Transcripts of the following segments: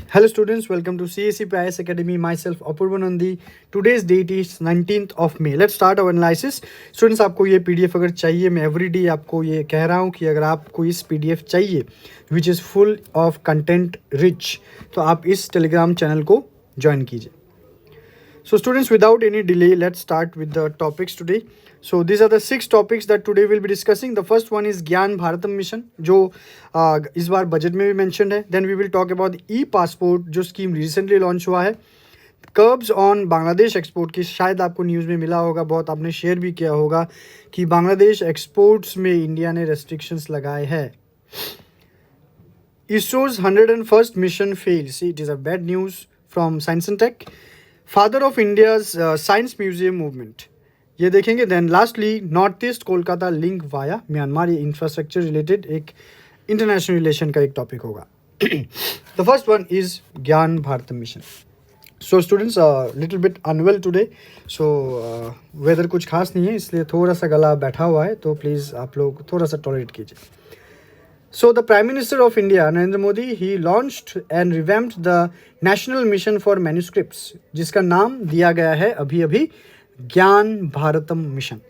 Hello students, welcome to CAC PIS Academy. Myself Apurva Nandi. Today's date is 19th of May. Let's start our analysis. Students, आपको ये PDF अगर चाहिए, मैं everyday आपको ये कह रहा हूँ कि अगर आपको इस PDF चाहिए which is full of content rich, तो आप इस Telegram channel को join कीजिए. So students, without any delay, let's start with the topics today. So these are the 6 topics that today we'll be discussing. The first one is ज्ञान Bharatam mission, जो इस बार budget में भी mentioned है. Then we will talk about e-passport, जो scheme recently launch हुआ है. Curbs on Bangladesh export की, शायद आपको न्यूज़ में मिला होगा, बहुत आपने शेयर भी किया होगा कि बांग्लादेश एक्सपोर्ट्स में इंडिया ने रेस्ट्रिक्शंस लगाए हैं. ISRO's 101st mission fails. It is a bad news from science and tech. Father of India's science museum movement, ये देखेंगे. Then lastly north east Kolkata link via Myanmar, ये इंफ्रास्ट्रक्चर रिलेटेड एक इंटरनेशनल रिलेशन का एक topic होगा. The first one is Gyan Bharat mission. So students, little bit unwell today, so weather कुछ खास नहीं है, इसलिए थोड़ा सा गला बैठा हुआ है, तो प्लीज़ आप लोग थोड़ा सा टॉलरेट कीजिए. So the Prime Minister of India, Narendra Modi, he launched and revamped the National Mission for Manuscripts, जिसका नाम दिया गया है अभी अभी ज्ञान भारतम मिशन.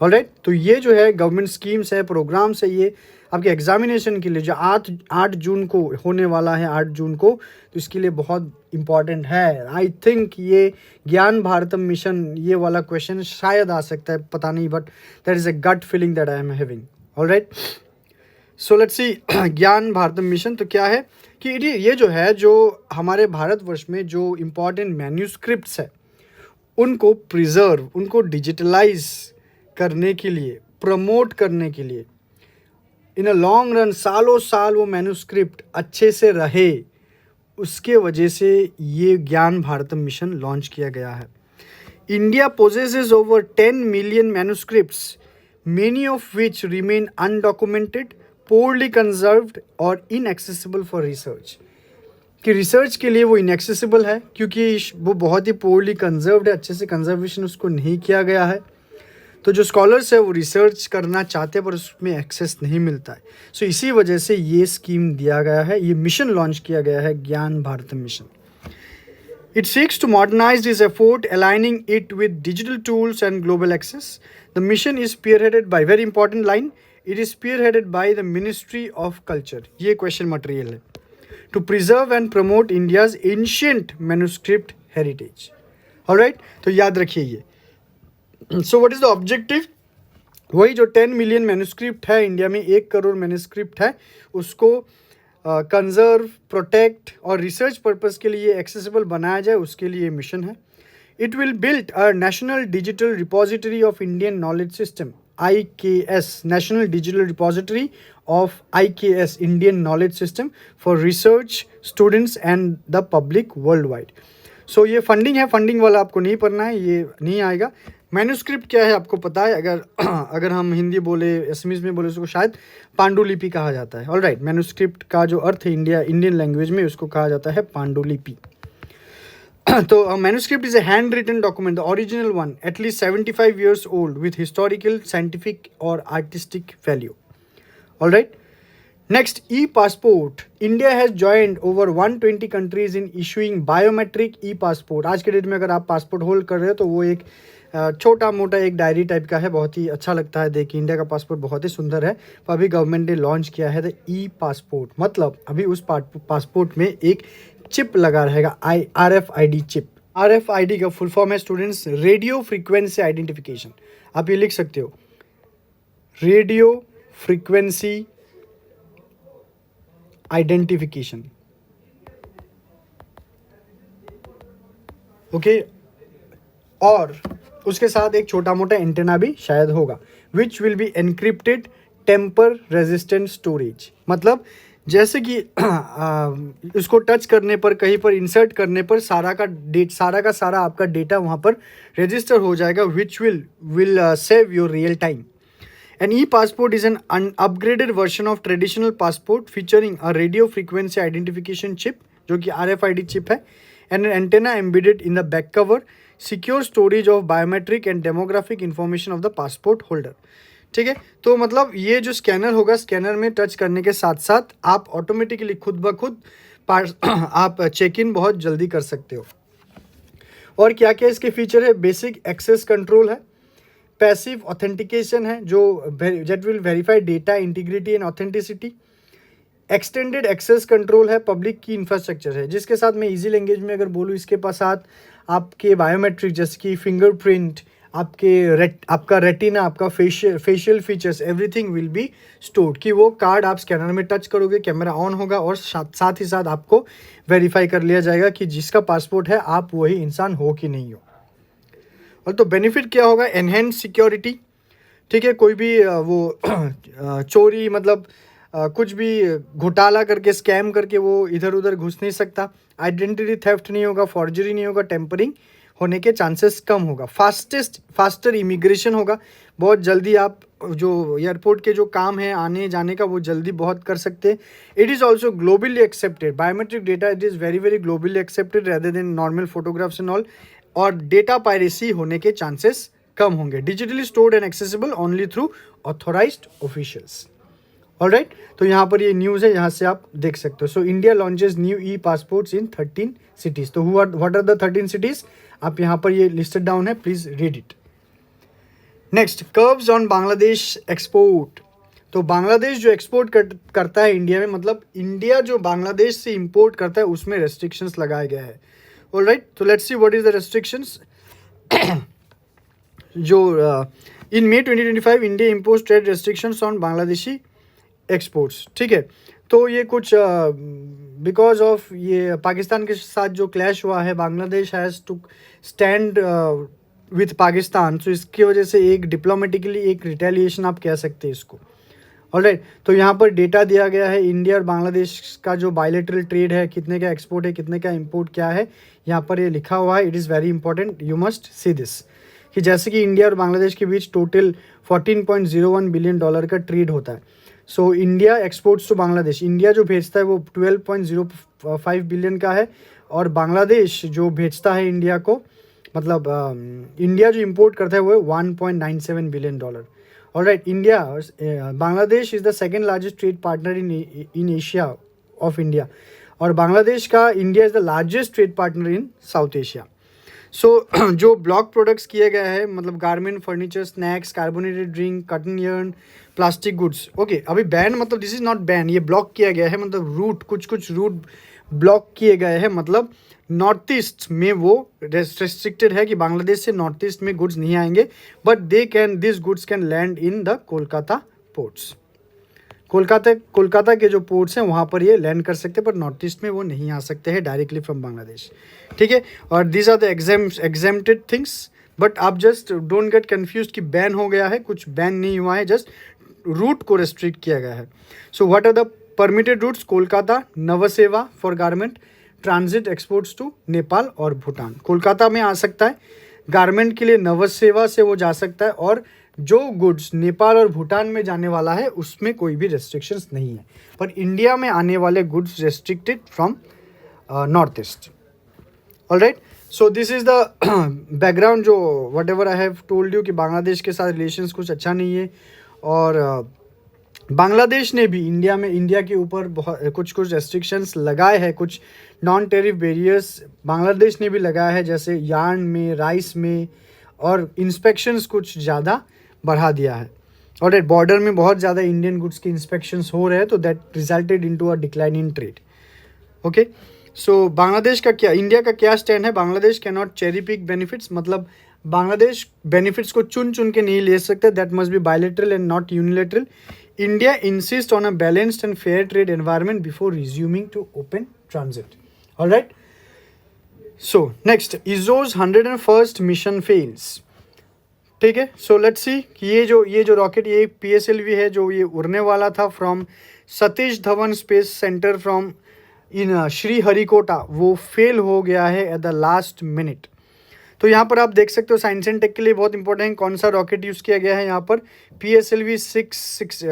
ऑलराइट, तो ये जो है गवर्नमेंट स्कीम्स है, प्रोग्राम्स है, ये आपके एग्जामिनेशन के लिए जो 8 जून को होने वाला है, 8 जून को, तो इसके लिए बहुत इंपॉर्टेंट है. आई थिंक ये ज्ञान भारतम मिशन, ये वाला क्वेश्चन शायद आ सकता है, पता नहीं, but that is a gut feeling that I am having. Alright, so let's see. Gyan Bharatam mission तो क्या है कि ये जो है, जो हमारे भारतवर्ष में जो इम्पॉर्टेंट मैन्यूस्क्रिप्ट्स है उनको प्रिजर्व, उनको डिजिटलाइज करने के लिए, प्रमोट करने के लिए, इन अ लॉन्ग रन, सालों साल वो मैन्यूस्क्रिप्ट अच्छे से रहे, उसके वजह से ये ज्ञान भारतम मिशन लॉन्च किया गया है. India possesses over 10 million manuscripts, many of which remain undocumented, poorly conserved और inaccessible for research. कि रिसर्च के लिए वो inaccessible है क्योंकि वो बहुत ही poorly conserved है, अच्छे से कंजर्वेशन उसको नहीं किया गया है. तो जो स्कॉलर्स है वो रिसर्च करना चाहते हैं पर उसमें एक्सेस नहीं मिलता है. सो इसी वजह से ये स्कीम दिया गया है, ये मिशन लॉन्च किया गया है, ज्ञान Bharat mission. It seeks to modernize this effort, aligning it with digital tools and global access. The mission is spearheaded by, very important line, it is spearheaded by the Ministry of Culture. ये question material है. To preserve and promote India's ancient manuscript heritage. Alright, तो याद रखिए ये. So what is the objective? वही जो 10 million manuscript है India में, 1 करोड़ मैन्यूस्क्रिप्ट है, उसको कंजर्व, प्रोटेक्ट और रिसर्च पर्पस के लिए एक्सेसिबल बनाया जाए, उसके लिए मिशन है. It will build a national digital repository of Indian knowledge system, IKS, national digital repository of IKS, Indian knowledge system for research, students and the public worldwide. So ये funding है, funding वाला आपको नहीं पढ़ना है, ये नहीं आएगा. मैन्यूस्क्रिप्ट क्या है आपको पता है, अगर हम हिंदी बोले, असमीज में बोले, उसको शायद पांडुलिपि कहा जाता है. ऑलराइट, मैन्यूस्क्रिप्ट का जो अर्थ है इंडियन लैंग्वेज में, उसको कहा जाता है पांडुलिपि. तो manuscript is a hand written document, the original one, at least 75 years old, with historical, scientific और artistic value. Alright, next, e passport. India has joined over 120 countries in issuing biometric e passport. आज के डेट में अगर आप पासपोर्ट होल्ड कर रहे हो तो वो एक छोटा मोटा एक डायरी टाइप का है, बहुत ही अच्छा लगता है देखिए. इंडिया का पासपोर्ट बहुत ही सुंदर है. तो अभी गवर्नमेंट ने लॉन्च किया है द ई-पासपोर्ट, मतलब अभी उस पासपोर्ट में एक चिप लगा रहेगा, RFID चिप. RFID का फुल फॉर्म है स्टूडेंट्स, रेडियो फ्रीक्वेंसी आइडेंटिफिकेशन. आप ये लिख सकते हो, रेडियो फ्रीक्वेंसी आइडेंटिफिकेशन. ओके, और उसके साथ एक छोटा मोटा एंटेना भी शायद होगा, which will be encrypted tamper resistant storage. मतलब जैसे कि उसको टच करने पर, कहीं पर इंसर्ट करने पर सारा का सारा आपका डेटा वहाँ पर रजिस्टर हो जाएगा, which will save your real time. An e-passport is an upgraded version of traditional passport featuring a radio frequency identification chip, जो कि RFID chip है, and an antenna embedded in the back cover, secure storage of biometric and demographic information of the passport holder. ठीक है, तो मतलब ये जो scanner होगा, स्कैनर में टच करने के साथ साथ आप ऑटोमेटिकली खुद ब खुद आप चेक इन बहुत जल्दी कर सकते हो। और क्या क्या इसके फीचर है, बेसिक एक्सेस कंट्रोल है, पैसिव ऑथेंटिकेशन है जो that will verify data integrity and authenticity, extended access control है, पब्लिक की इंफ्रास्ट्रक्चर है, जिसके साथ मैं इजी लैंग्वेज में अगर बोलूँ इसके पास साथ आपके बायोमेट्रिक जैसे कि फिंगरप्रिंट, आपका रेटिना, आपका facial features, everything will be stored, कि वो कार्ड आप स्कैनर में टच करोगे, कैमरा ऑन होगा और साथ ही साथ आपको वेरीफाई कर लिया जाएगा कि जिसका पासपोर्ट है आप वही इंसान हो कि नहीं हो। और तो बेनिफिट क्या होगा, एनहेंस सिक्योरिटी, ठीक है, कोई भी वो चोरी मतलब कुछ भी घोटाला करके स्कैम करके वो इधर उधर घुस नहीं सकता, आइडेंटिटी थेफ्ट नहीं होगा, फॉर्जरी नहीं होगा, टेम्परिंग होने के चांसेस कम होगा, फास्टर इमिग्रेशन होगा, बहुत जल्दी आप जो एयरपोर्ट के जो काम है आने जाने का वो जल्दी बहुत कर सकते हैं। It is also globally accepted, biometric data it is very very globally accepted rather than normal photographs and all, और डेटा पायरेसी होने के चांसेस कम होंगे, digitally stored and accessible only through authorized officials. Alright, तो यहाँ पर ये news है, यहाँ से आप देख सकते हो। सो इंडिया लॉन्चेस न्यू ई पासपोर्ट्स इन 13 सिटीज़। तो व्हाट आर द 13 सिटीज़, आप यहाँ पर ये लिस्टेड डाउन है, please read it. Next, curves on Bangladesh export. तो बांग्लादेश जो एक्सपोर्ट करता है इंडिया में, मतलब इंडिया जो बांग्लादेश से इंपोर्ट करता है उसमें रेस्ट्रिक्शंस लगाए गए हैं। ऑलराइट, तो let's see what is the restrictions. जो इन मई 2025 India impose trade restrictions on Bangladeshi exports, ठीक है। तो ये कुछ बिकॉज ऑफ ये पाकिस्तान के साथ जो क्लैश हुआ है, Bangladesh has to stand with Pakistan, तो इसकी वजह से एक डिप्लोमेटिकली एक रिटेलिएशन आप कह सकते हैं इसको। ऑलराइट, तो यहाँ पर डेटा दिया गया है, इंडिया और बांग्लादेश का जो बायलैटरल ट्रेड है, कितने का एक्सपोर्ट है, कितने का इंपोर्ट क्या है, यहाँ पर ये लिखा हुआ है। It is very important, you must see this, कि जैसे कि इंडिया और बांग्लादेश के बीच टोटल $14.01 बिलियन का ट्रेड होता है। So India exports to Bangladesh, India जो भेजता है वो 12.05 बिलियन का है, और बांग्लादेश जो भेजता है इंडिया को, मतलब इंडिया जो इंपोर्ट करता है वो है $1.97 billion. Alright, India Bangladesh is the second largest trade partner in Asia of India, और बांग्लादेश का India is the largest trade partner in South Asia. So जो ब्लॉक प्रोडक्ट्स किए गए हैं, मतलब garment, furniture, snacks, carbonated drink, cotton yarn, plastic goods, okay. अभी ban मतलब this is not ban, ये ब्लॉक किया गया है, मतलब रूट कुछ रूट ब्लॉक किए गए हैं, मतलब नॉर्थ ईस्ट में वो रेस्ट्रिक्टेड है कि बांग्लादेश से नॉर्थ ईस्ट में गुड्स नहीं आएंगे, but this goods can land in the Kolkata ports. Kolkata के जो पोर्ट्स हैं वहाँ पर ये लैंड कर सकते हैं, पर नॉर्थ ईस्ट में वो नहीं आ सकते हैं डायरेक्टली फ्रॉम बांग्लादेश, ठीक है। और these are the exempted things, but आप जस्ट डोंट गेट कन्फ्यूज कि बैन हो गया है, कुछ बैन नहीं हुआ है, जस्ट रूट को रेस्ट्रिक्ट किया गया है। So what are the permitted roots, Kolkata, नवसेवा for garment, transit exports to Nepal और भूटान। कोलकाता में आ सकता है, गारमेंट के लिए नवसेवा से वो जा सकता है, और जो गुड्स नेपाल और भूटान में जाने वाला है उसमें कोई भी रेस्ट्रिक्शंस नहीं है, पर इंडिया में आने वाले goods restricted from north east. Alright, so this is the background, जो whatever I have told you कि बांग्लादेश के साथ रिलेशंस कुछ अच्छा नहीं है, और बांग्लादेश ने भी इंडिया के ऊपर बहुत कुछ रेस्ट्रिक्शंस लगाए हैं, कुछ नॉन टेरिफ बैरियर्स बांग्लादेश ने भी लगाया है, जैसे यार्न में, राइस में, और इंस्पेक्शंस कुछ ज़्यादा बढ़ा दिया है। और बॉर्डर में बहुत ज़्यादा इंडियन गुड्स के इंस्पेक्शंस हो रहे हैं, तो that resulted into a decline in trade. Okay, so Bangladesh का क्या, इंडिया का क्या स्टैंड है, Bangladesh can not cherry pick benefits, मतलब बांग्लादेश बेनिफिट्स को चुन के नहीं ले सकते, that must be bilateral and not unilateral. India insist on a balanced and fair trade environment before resuming to open transit. Alright, so next, ISRO's 101st mission fails, ठीक है। सो let's सी कि ये जो रॉकेट, ये PSLV है जो ये उड़ने वाला था from Satish Dhawan space centre from in Sriharikota, वो फेल हो गया है एट द लास्ट मिनट। तो यहाँ पर आप देख सकते हो, साइंस एंड टेक के लिए बहुत इंपॉर्टेंट है कौन सा रॉकेट यूज़ किया गया है। यहाँ पर PSLV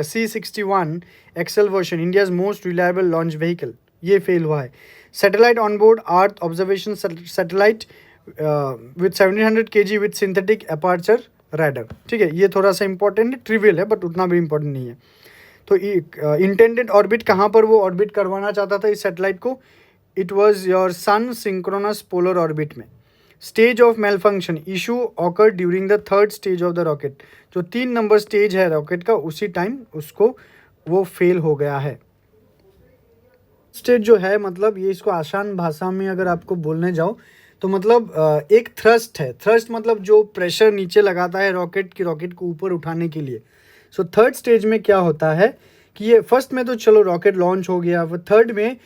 C61 XL version, India's most reliable launch vehicle, ये फेल हुआ है। Satellite on board earth observation satellite with 1700 kg with synthetic aperture radar, ठीक है। ये थोड़ा सा इंपॉर्टेंट है, ट्रिवियल है, बट उतना भी इंपॉर्टेंट नहीं है। तो इंटेंडेड ऑर्बिट, कहाँ पर वो ऑर्बिट करवाना चाहता था इस सैटेलाइट को, it was your sun synchronous polar orbit में. Stage of malfunction issue occur during the third stage of the rocket. जो 3 नंबर स्टेज है रॉकेट का, उसी टाइम उसको वो फेल हो गया है. स्टेज जो है, मतलब ये इसको आसान भाषा में अगर आपको बोलने जाओ तो मतलब एक थ्रस्ट है. थ्रस्ट मतलब जो प्रेशर नीचे लगाता है रॉकेट को ऊपर उठाने के लिए. सो थर्ड स्टेज में क्या होता है कि ये फर्स्ट में तो चलो रॉकेट लॉन्च हो गया, वो थर्ड में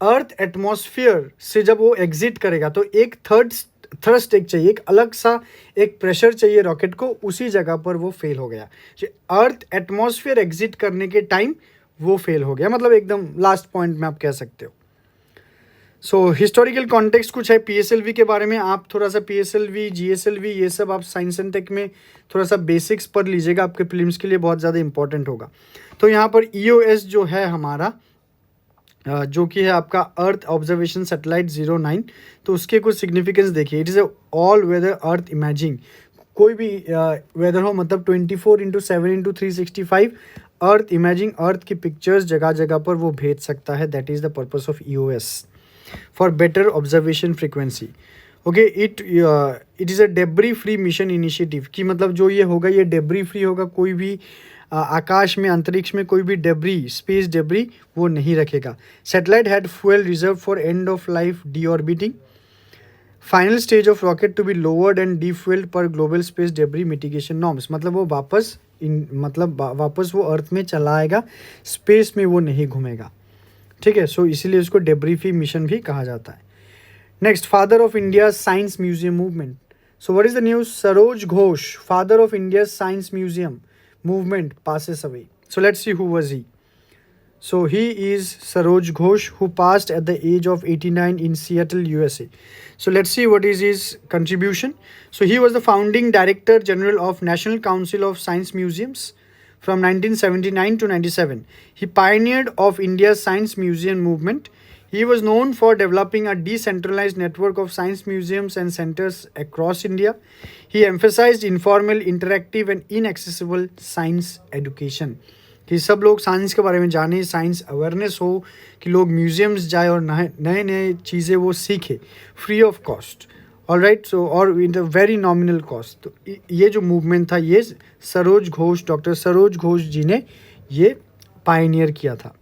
अर्थ एटमॉस्फेयर से जब वो एग्जिट करेगा तो एक थर्ड थ्रस्ट एक चाहिए, एक अलग सा एक प्रेशर चाहिए रॉकेट को, उसी जगह पर वो फेल हो गया. अर्थ एटमॉस्फेयर एग्जिट करने के टाइम वो फेल हो गया, मतलब एकदम लास्ट पॉइंट में आप कह सकते हो. सो हिस्टोरिकल कॉन्टेक्स्ट कुछ है पीएसएलवी के बारे में. आप थोड़ा सा पीएसएलवी, जीएसएलवी, ये सब आप साइंस एंड टेक में थोड़ा सा बेसिक्स पढ़ लीजिएगा, आपके प्रीलिम्स के लिए बहुत ज़्यादा इंपॉर्टेंट होगा. तो यहाँ पर ईओएस जो है हमारा, जो कि है आपका अर्थ ऑब्जर्वेशन सैटेलाइट 09, तो उसके कुछ सिग्निफिकेंस देखिए. It is a all weather earth imaging. कोई भी वेदर हो, मतलब 24/7/365 अर्थ इमेजिंग, अर्थ की पिक्चर्स जगह जगह पर वो भेज सकता है. That is the purpose of EOS, for better observation frequency. Okay, it is a debris free mission initiative. कि मतलब जो ये होगा ये डेब्री फ्री होगा, कोई भी आकाश में, अंतरिक्ष में कोई भी डेब्री, स्पेस डेब्री वो नहीं रखेगा. Satellite had fuel reserve for end of life deorbiting. Final stage of rocket to be lowered and defueled per global space debris mitigation norms. मतलब वो वापस वो अर्थ में चला आएगा, स्पेस में वो नहीं घूमेगा. ठीक है, सो इसीलिए उसको डेब्री फ्री मिशन भी कहा जाता है. Next, father of India science museum movement. So what is the news? Saroj Ghosh, father of India science museum movement, passes away. So let's see who was he. So he is Saroj Ghosh, who passed at the age of 89 in Seattle, USA. So let's see what is his contribution. So he was the founding director general of National Council of Science Museums from 1979 to 97. He pioneered of India's science museum movement. He was known for developing a decentralized network of science museums and centers across India. He emphasized informal, interactive and inaccessible science education. कि सब लोग science के बारे में जाने, science awareness हो, कि लोग म्यूजियम्स जाए और नए नए चीज़ें वो सीखे फ्री ऑफ कॉस्ट. ऑलराइट, सो और in the very nominal cost. तो ये जो मूवमेंट था ये सरोज घोष, डॉक्टर सरोज घोष जी ने ये पायनियर किया था.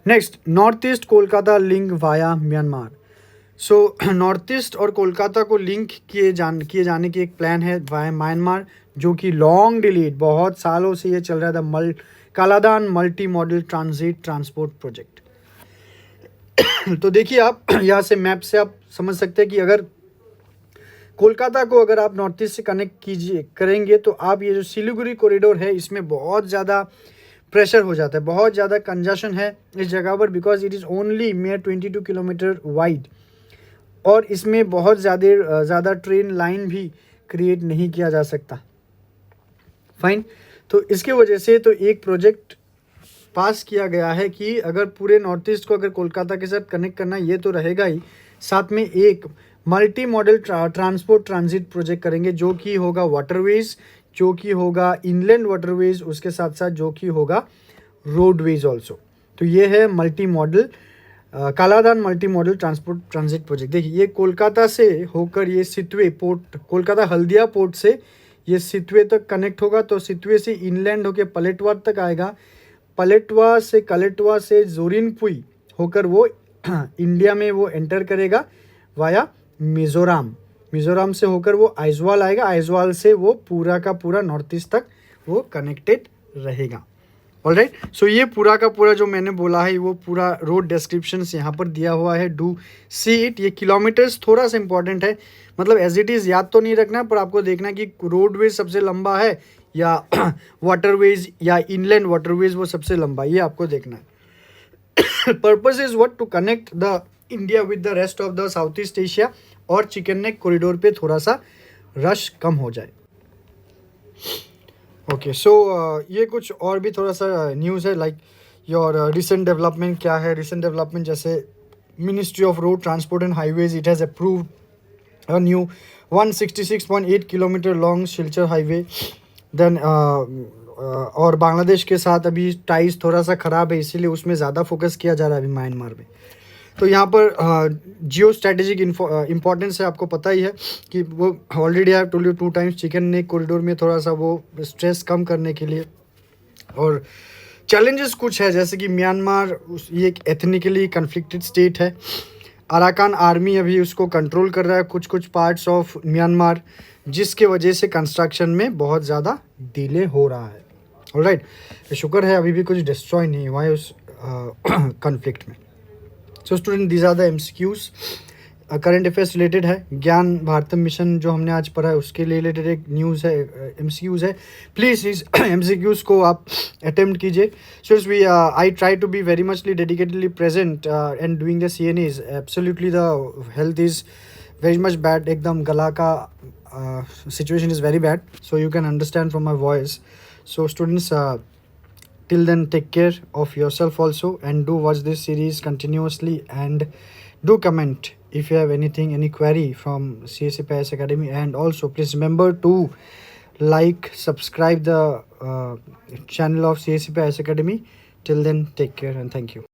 Next, north east Kolkata link via Myanmar. So north east और कोलकाता को लिंक किए जाने की एक प्लान है वाया म्यांमार, जो कि लॉन्ग डिलेड, बहुत सालों से ये चल रहा था, Kaladan multi modal transit transport project. तो देखिए आप यहाँ से मैप से आप समझ सकते हैं कि अगर कोलकाता को अगर आप नॉर्थ ईस्ट से कनेक्ट करेंगे तो आप ये जो सिलीगुड़ी कॉरिडोर है इसमें बहुत ज़्यादा प्रेशर हो जाता है, बहुत ज़्यादा कंजशन है इस जगह पर, because it is only mayor 22 kilometre wide और इसमें बहुत ज़्यादा ट्रेन लाइन भी क्रिएट नहीं किया जा सकता. फाइन, तो इसके वजह से तो एक प्रोजेक्ट पास किया गया है कि अगर पूरे नॉर्थ ईस्ट को अगर कोलकाता के साथ कनेक्ट करना, ये तो रहेगा ही, साथ में एक multi modal transport transit project करेंगे, जो कि होगा वाटरवेज, जो कि होगा इनलैंड वाटरवेज, उसके साथ साथ जो कि होगा रोडवेज ऑल्सो. तो ये है multi modal Kaladan multi modal transport transit project. देखिए ये कोलकाता से होकर ये Sittwe port, Kolkata Haldia port से ये सितवे तक कनेक्ट होगा. तो सितवे से इनलैंड होकर पलेटवा तक आएगा, कलेटवा से जोरिनपुई होकर वो इंडिया में वो एंटर करेगा वाया मिज़ोरम से होकर वो आइजवाल आएगा, आइजवाल से वो पूरा का पूरा नॉर्थ ईस्ट तक वो कनेक्टेड रहेगा. ऑलराइट, सो ये पूरा का पूरा जो मैंने बोला है वो पूरा रोड डिस्क्रिप्शन यहाँ पर दिया हुआ है, डू सी इट. ये किलोमीटर्स थोड़ा सा इंपॉर्टेंट है, मतलब एज इट इज़ याद तो नहीं रखना, पर आपको देखना कि रोडवेज सबसे लंबा है या वाटरवेज या इनलैंड वाटरवेज वो सबसे लंबा, ये आपको देखना है. Purpose is what, to connect the India with the rest of the south east Asia और चिकन नेक कॉरिडोर पे थोड़ा सा रश कम हो जाए. ओके, सो ये कुछ और भी थोड़ा सा न्यूज़ है, लाइक योर रिसेंट डेवलपमेंट क्या है. रिसेंट डेवलपमेंट जैसे ministry of road transport and highways, it has approved a new 166.8 kilometre long Silchar highway. Then और बांग्लादेश के साथ अभी टाइज थोड़ा सा ख़राब है, इसीलिए उसमें ज़्यादा फोकस किया जा रहा है अभी म्यांमार में. तो यहाँ पर जियो स्ट्रैटेजिक इम्पोर्टेंस है, आपको पता ही है कि वो already I have told you 2 times chicken neck corridor में थोड़ा सा वो स्ट्रेस कम करने के लिए। और चैलेंजेस कुछ है, जैसे कि म्यांमार ये एक एथनिकली कन्फ्लिक्टेड स्टेट है। अराकान आर्मी अभी उसको कंट्रोल कर रहा है कुछ कुछ पार्ट्स ऑफ म्यांमार, जिसके वजह से कंस्ट्रक्शन में बहुत ज़्यादा डिले हो रहा है। ऑलराइट, शुक्र है अभी भी कुछ डिस्ट्रॉय नहीं हुआ है उस कॉन्फ्लिक्ट में। So student, these are the MCQs. Current affairs related है, ज्ञान भारतम मिशन जो हमने आज पढ़ा है उसके रिलेटेड एक न्यूज़ है, एमसीक्यूज़ है। प्लीज़ इस एमसीक्यूज़ को आप अटेम्प्ट कीजिए। So we I try to be very muchly dedicatedly present and doing the CNAs। Absolutely the health is very much bad, एकदम गला का situation is very bad, so you can understand from my voice. So students, till then take care of yourself also, and do watch this series continuously, and do comment if you have anything, any query from CSE PIS Academy. And also please remember to like, subscribe the channel of CSE PIS Academy. Till then, take care and thank you.